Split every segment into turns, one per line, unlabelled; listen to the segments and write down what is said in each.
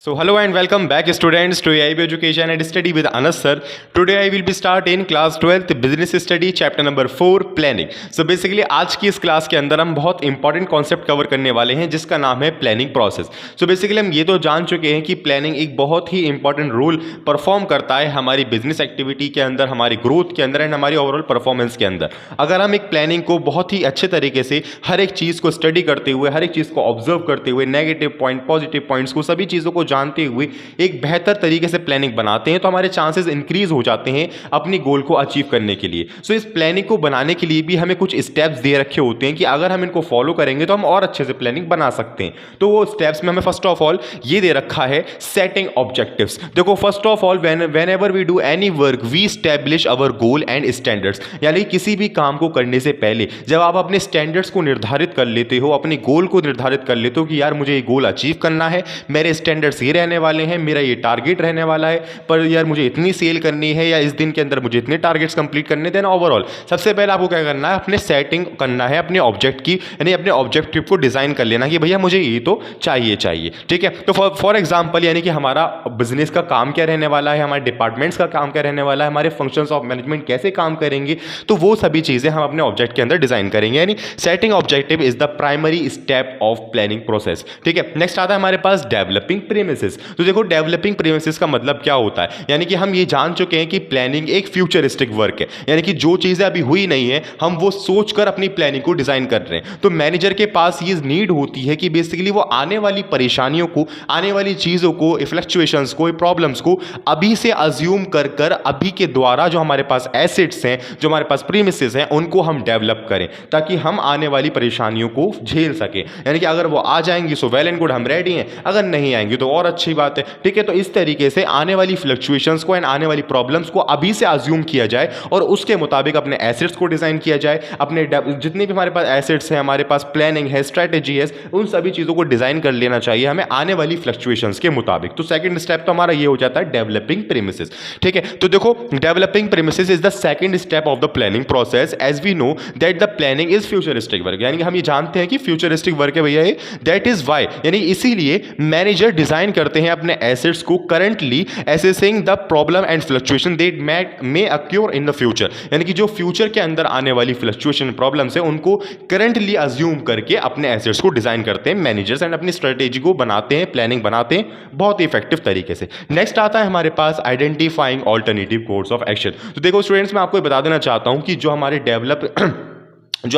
So hello and welcome back students to AIB Education and Study with Anas sir. Today I will be start in class 12th business study chapter number 4 planning. So basically आज की इस class के अंदर हम बहुत important concept cover करने वाले हैं जिसका नाम है प्लानिंग प्रोसेस. So बेसिकली हम ये तो जान चुके हैं कि प्लानिंग एक बहुत ही इंपॉर्टेंट रोल परफॉर्म करता है हमारी बिजनेस एक्टिविटी के अंदर, हमारी ग्रोथ के अंदर एंड हमारी ओवरऑल परफॉर्मेंस के अंदर. अगर हम एक प्लानिंग को बहुत ही अच्छे तरीके से हर एक चीज़ को स्टडी करते हुए, हर एक चीज़ को ऑब्जर्व करते हुए, नेगेटिव पॉइंट पॉजिटिव पॉइंट्स को सभी चीज़ों को जानते हुए एक बेहतर तरीके से प्लानिंग बनाते हैं तो हमारे चांसेस इंक्रीज हो जाते हैं अपनी गोल को अचीव करने के लिए. सो इस प्लानिंग को बनाने के लिए भी हमें कुछ स्टेप्स दे रखे होते हैं कि अगर हम इनको फॉलो करेंगे तो हम और अच्छे से प्लानिंग बना सकते हैं. तो वो स्टेप्स में हमें फर्स्ट ऑफ ऑल ये दे रखा है सेटिंग ऑब्जेक्टिव्स. देखो first of all whenever we do any work we establish our goal and standards. यानी किसी भी काम को करने से पहले जब आप अपने स्टैंडर्ड्स को निर्धारित कर लेते हो, अपने गोल को निर्धारित कर लेते हो कि यार मुझे ये गोल अचीव करना है, मेरे स्टैंडर्ड्स ये रहने वाले हैं, मेरा ये टारगेट रहने वाला है, पर यार मुझे इतनी सेल करनी है या इस दिन के अंदर मुझे इतने टारगेट्स कंप्लीट करने देना. ओवरऑल सबसे पहले आपको क्या करना है, अपने सेटिंग करना है अपने ऑब्जेक्ट की, यानी अपने ऑब्जेक्टिव को डिजाइन कर लेना कि भैया मुझे ये तो चाहिए. ठीक है, तो फॉर एग्जांपल यानी कि हमारा बिजनेस का काम क्या रहने वाला है, हमारे डिपार्टमेंट्स का काम क्या रहने वाला है, हमारे फंक्शंस ऑफ मैनेजमेंट कैसे काम करेंगे, तो वो सभी चीजें हम अपने ऑब्जेक्ट के अंदर डिजाइन करेंगे. यानी setting objective is the primary step of planning process. ठीक है, नेक्स्ट आता है हमारे पास डेवलपिंग प्रीमिसेस. तो देखो डेवलपिंग प्रीमिसेस का मतलब क्या होता है, यानी कि हम ये जान चुके हैं कि प्लानिंग एक फ्यूचरिस्टिक वर्क है, यानी कि जो चीजें अभी हुई नहीं है हम वो सोचकर अपनी प्लानिंग को डिजाइन कर रहे हैं. तो मैनेजर के पास ये नीड होती है कि बेसिकली वो आने वाली परेशानियों को, आने वाली चीजों को, फ्लक्चुएशंस को, प्रॉब्लम्स को अभी से अज्यूम कर कर अभी के द्वारा जो हमारे पास एसेट्स हैं, जो हमारे पास प्रीमिसेस हैं, उनको हम डेवलप करें ताकि हम आने वाली परेशानियों को झेल सकें. यानी कि अगर वो आ जाएंगी सो वेल एंड गुड, हम रेडी हैं, अगर नहीं आएंगी तो और अच्छी बात है. ठीक है, तो इस तरीके से आने वाली फ्लक्चुएशंस को एंड आने वाली प्रॉब्लम्स को अभी से अज्यूम किया जाए और उसके मुताबिक अपने एसेट्स को डिजाइन किया जाए. अपने जितने भी हमारे पास एसेट्स हैं, हमारे पास प्लानिंग है, स्ट्रेटेजी है, उन सभी चीजों को डिजाइन कर लेना चाहिए हमें आने वाली फ्लक्चुएशंस के मुताबिक. तो सेकंड स्टेप तो हमारा ये हो जाता है डेवलपिंग प्रीमिसेस. ठीक है, तो देखो developing premises is the second step of the planning process. As we know that the planning is futuristic work, यानी कि हम ये जानते हैं कि फ्यूचरिस्टिक वर्क है भैया ये. दैट इज वाई, यानी इसीलिए मैनेजर डिजाइन करते हैं अपने एसेट्स को currently assessing the problem and fluctuation that may occur in the future. यानी कि जो फ्यूचर के अंदर आने वाली फ्लक्चुएशन प्रॉब्लम्स है उनको करंटली अज्यूम करके अपने एसेट्स को डिजाइन करते हैं मैनेजर्स एंड अपनी स्ट्रेटेजी को बनाते हैं, प्लानिंग बनाते हैं बहुत ही इफेक्टिव तरीके से. नेक्स्ट आता है हमारे पास identifying alternative course of action. तो देखो स्टूडेंट्स, मैं आपको बता देना चाहता हूं कि जो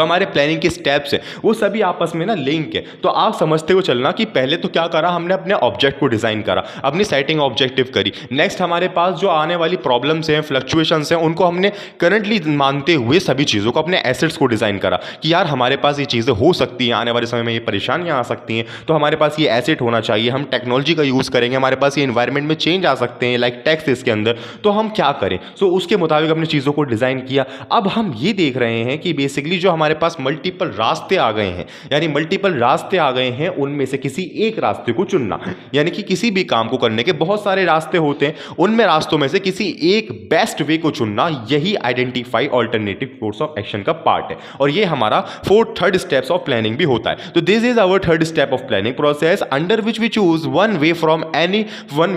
हमारे प्लानिंग के स्टेप्स हैं वो सभी आपस में ना लिंक है. तो आप समझते हुए चलना कि पहले तो क्या करा हमने, अपने ऑब्जेक्ट को डिजाइन करा, अपनी सेटिंग ऑब्जेक्टिव करी. नेक्स्ट हमारे पास जो आने वाली प्रॉब्लम्स हैं, फ्लक्चुएशंस हैं, उनको हमने करंटली मानते हुए सभी चीज़ों को, अपने एसेट्स को डिजाइन करा कि यार हमारे पास ये चीज़ें हो सकती हैं, आने वाले समय में ये परेशानियां आ सकती हैं, तो हमारे पास ये एसेट होना चाहिए, हम टेक्नोलॉजी का यूज़ करेंगे, हमारे पास ये इन्वायरमेंट में चेंज आ सकते हैं लाइक टैक्स इसके अंदर, तो हम क्या करें. सो उसके मुताबिक अपनी चीज़ों को डिजाइन किया. अब हम ये देख रहे हैं कि बेसिकली जो हमारे पास मल्टीपल रास्ते आ गए हैं, यानी मल्टीपल रास्ते आ गए हैं, उनमें से किसी एक रास्ते को चुनना. यानी कि किसी भी काम को करने के बहुत सारे रास्ते होते हैं, उनमें रास्तों में से किसी एक बेस्ट वे को चुनना, यही identify alternative course of action का पार्ट है. और ये हमारा थर्ड स्टेप्स ऑफ प्लानिंग भी होता है. तो this is our third step of planning process under which we choose one way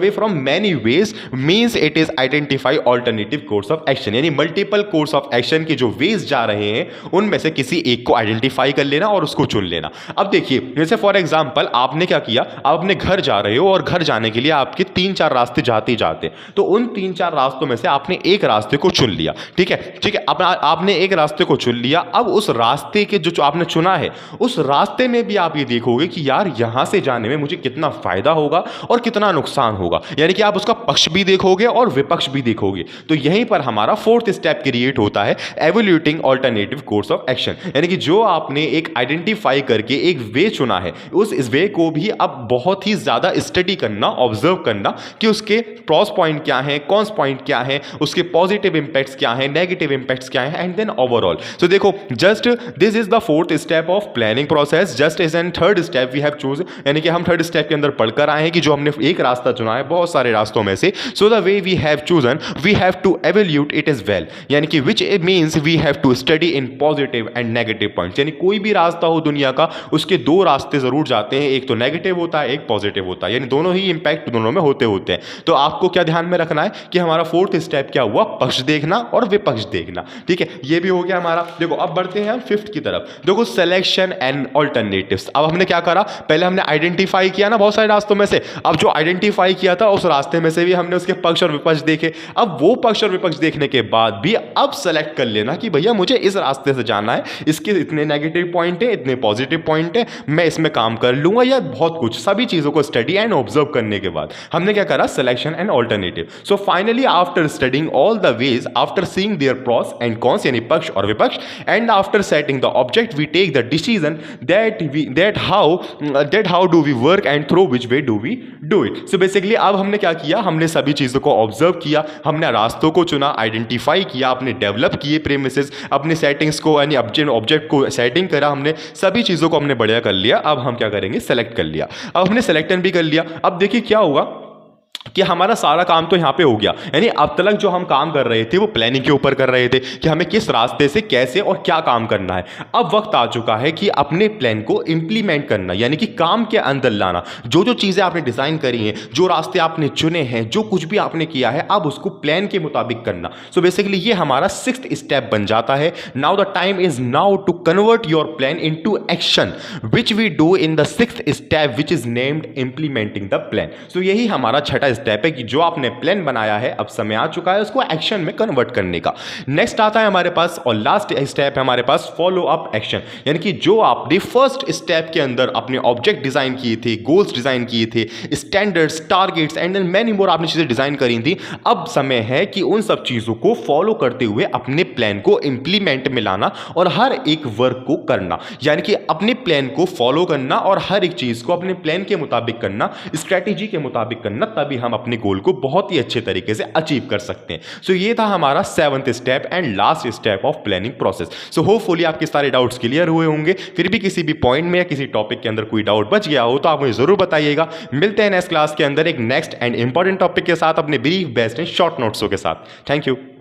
from many ways, means it is identify alternative course of action. यानी मल्टीपल कोर्स ऑफ एक्शन के जो veg जा रहे हैं उनमें से किसी एक को आइडेंटिफाई कर लेना और उसको चुन लेना. अब देखिए जैसे फॉर एग्जांपल आपने क्या किया, आप अपने घर जा रहे हो और घर जाने के लिए आपके 3-4 रास्ते जाते जाते, तो उन 3-4 रास्तों में से आपने एक रास्ते को चुन लिया. ठीक है, आपने एक रास्ते को चुन लिया. अब उस रास्ते के जो आपने चुना है उस रास्ते में भी आप ये देखोगे कि यार यहां से जाने में मुझे कितना फायदा होगा और कितना नुकसान होगा. यानी कि आप उसका पक्ष भी देखोगे और विपक्ष भी देखोगे. तो यहीं पर हमारा फोर्थ स्टेप क्रिएट होता है, एवल्यूएटिंग ऑल्टरनेटिव कोर्स ऑफ एक्शन. यानी कि जो आपने एक आइडेंटिफाई करके एक वे चुना है, उस इस वे को भी अब बहुत ही ज्यादा स्टडी करना, ऑब्जर्व करना कि उसके प्रोस पॉइंट क्या हैं, कॉन्स पॉइंट क्या हैं, उसके पॉजिटिव इंपैक्ट्स क्या हैं, नेगेटिव इंपैक्ट्स क्या हैं, एंड देन ओवरऑल. सो देखो just this is the fourth step of planning process. Just as an third step we have choose, यानी कि हम थर्ड स्टेप के अंदर पढ़कर आए हैं कि जो हमने एक रास्ता चुना है बहुत सारे रास्तों में से, so the way we have chosen we have to evaluate it is well. यानी कि which means we have to study in positive positive and negative points, यानी कोई भी रास्ता हो दुनिया का उसके दो रास्ते जरूर जाते हैं, एक तो नेगेटिव होता है एक पॉजिटिव होता है, यानी दोनों ही इंपैक्ट दोनों में होते होते हैं। तो आपको क्या ध्यान में रखना है कि हमारा फोर्थ स्टेप क्या हुआ, पक्ष देखना और विपक्ष देखना। ठीक है, ये भी हो गया हमारा। देखो अब बढ़ते हैं हम फिफ्थ की तरफ। देखो सिलेक्शन एंड ऑल्टरनेटिव्स। अब हमने क्या करा, पहले हमने आइडेंटिफाई किया ना बहुत सारे रास्तों में से, अब जो आइडेंटिफाई किया था उस रास्ते में से भी हमने उसके पक्ष और विपक्ष देखे। अब वो पक्ष और विपक्ष देखने के बाद भी अब सेलेक्ट कर लेना कि भैया मुझे इस रास्ते से जाना है, इसके इतने नेगेटिव पॉइंट है इतने पॉजिटिव पॉइंट है, मैं इसमें काम कर लूंगा या बहुत कुछ, सभी चीजों को स्टडी एंड ऑब्जर्व करने के बाद हमने क्या करा, selection and alternative. So finally after studying all the ways, after seeing their pros and cons, यानी पक्ष और विपक्ष, and after setting the object we take the decision that how do we work and through which way do we do it. So basically अब हमने क्या किया, हमने सभी चीजों को ऑब्जर्व किया, हमने रास्तों को चुना, आइडेंटिफाई किया, अपने डेवलप किए प्रीमिसेस, अपने सेटिंग्स को यानी ऑब्जेक्ट को सेटिंग करा, हमने सभी चीजों को हमने बढ़िया कर लिया। अब हम क्या करेंगे, सेलेक्ट कर लिया। अब हमने सेलेक्टन भी कर लिया। अब देखिए क्या होगा कि हमारा सारा काम तो यहां पे हो गया, यानी अब तक जो हम काम कर रहे थे वो प्लानिंग के ऊपर कर रहे थे कि हमें किस रास्ते से कैसे और क्या काम करना है। अब वक्त आ चुका है कि अपने प्लान को इंप्लीमेंट करना, यानी कि काम के अंदर लाना। जो जो चीजें आपने डिजाइन करी हैं, जो रास्ते आपने चुने हैं, जो कुछ भी आपने किया है, अब उसको प्लान के मुताबिक करना। सो बेसिकली ये हमारा सिक्स्थ स्टेप बन जाता है। Now the time is now to convert your plan into action which we do in the sixth step which is named implementing the plan. So यही हमारा छठा स्टेप है कि जो आपने प्लान बनाया है अब समय आ चुका है उसको एक्शन में कन्वर्ट करने का। नेक्स्ट आता है हमारे पास और लास्ट स्टेप है हमारे पास फॉलो अप एक्शन, यानी कि जो आपने फर्स्ट स्टेप के अंदर अपने ऑब्जेक्ट डिजाइन किए थे, गोल्स डिजाइन किए थे, standards, targets and then many more आपने चीजें डिजाइन करी थी, अब समय है कि उन सब चीजों को फॉलो करते हुए अपने प्लान को इंप्लीमेंट में लाना और हर एक वर्क को करना, यानी कि अपने प्लान को फॉलो करना और हर एक चीज को अपने प्लान के मुताबिक करना, स्ट्रेटेजी के मुताबिक करना, तभी हम अपने गोल को बहुत ही अच्छे तरीके से अचीव कर सकते हैं। सो ये था हमारा seventh step and last step of planning process. So hopefully आपके सारे डाउट्स क्लियर हुए होंगे। फिर भी किसी भी पॉइंट में या किसी टॉपिक के अंदर कोई डाउट बच गया हो तो आप मुझे जरूर बताइएगा। मिलते हैं नेक्स्ट क्लास के अंदर एक नेक्स्ट एंड इंपॉर्टेंट टॉपिक के साथ, अपने ब्रीफ बेस्ट एंड शॉर्ट नोट्सों के साथ। Thank you.